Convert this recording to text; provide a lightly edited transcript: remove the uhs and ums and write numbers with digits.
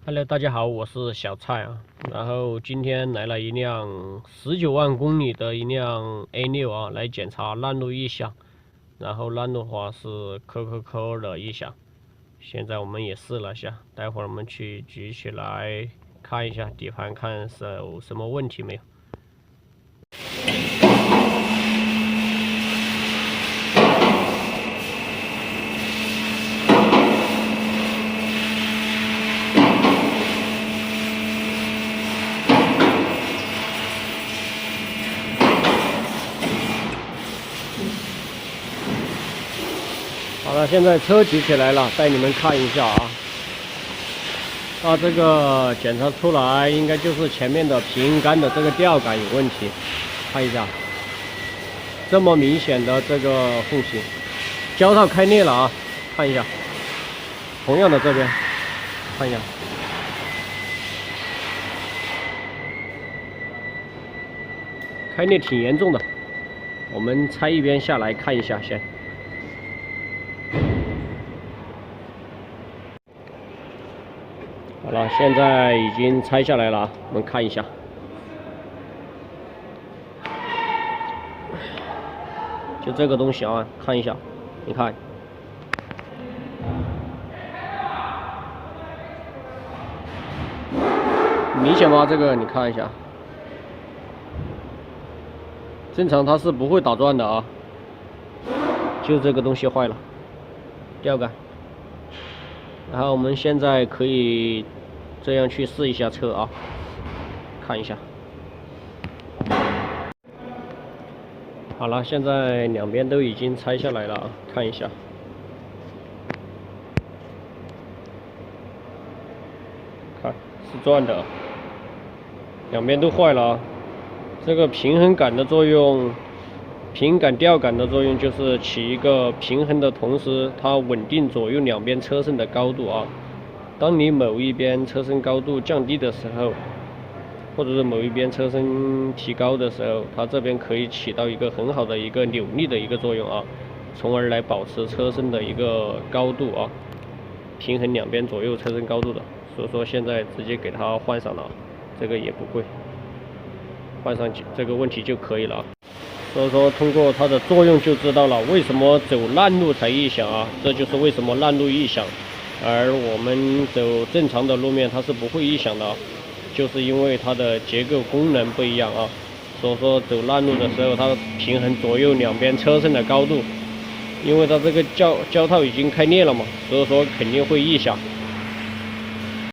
Hello，大家好，我是小蔡啊。然后今天来了一辆19万公里的一辆 A6啊，来检查烂路异响。然后烂路的话是扣的异响。现在我们也试了一下，待会儿我们去举起来看一下底盘，看是有什么问题没有。好了，现在车举起来了，带你们看一下啊。它这个检查出来应该就是前面的平衡杆的这个吊杆有问题，看一下，这么明显的这个缝隙，胶套开裂了啊，看一下。同样的这边，看一下，开裂挺严重的。我们拆一边下来看一下先。好了，现在已经拆下来了啊，我们看一下。就这个东西啊，看一下，你看，明显吗？这个你看一下，正常它是不会打转的啊，就这个东西坏了，吊杆。然后我们现在可以这样去试一下车啊，看一下。好了，现在两边都已经拆下来了啊，看一下。看是转的，两边都坏了啊。这个平衡杆的作用，平衡杆吊杆的作用就是起一个平衡的同时，它稳定左右两边车身的高度啊。当你某一边车身高度降低的时候，或者是某一边车身提高的时候，它这边可以起到一个很好的一个扭力的一个作用啊，从而来保持车身的一个高度啊，平衡两边左右车身高度的。所以说现在直接给它换上了，这个也不贵，换上这个问题就可以了。所以说通过它的作用就知道了为什么走烂路才异响啊，这就是为什么烂路异响，而我们走正常的路面它是不会异响的，就是因为它的结构功能不一样啊。所以说走烂路的时候，它平衡左右两边车身的高度，因为它这个胶套已经开裂了嘛，所以说肯定会异响。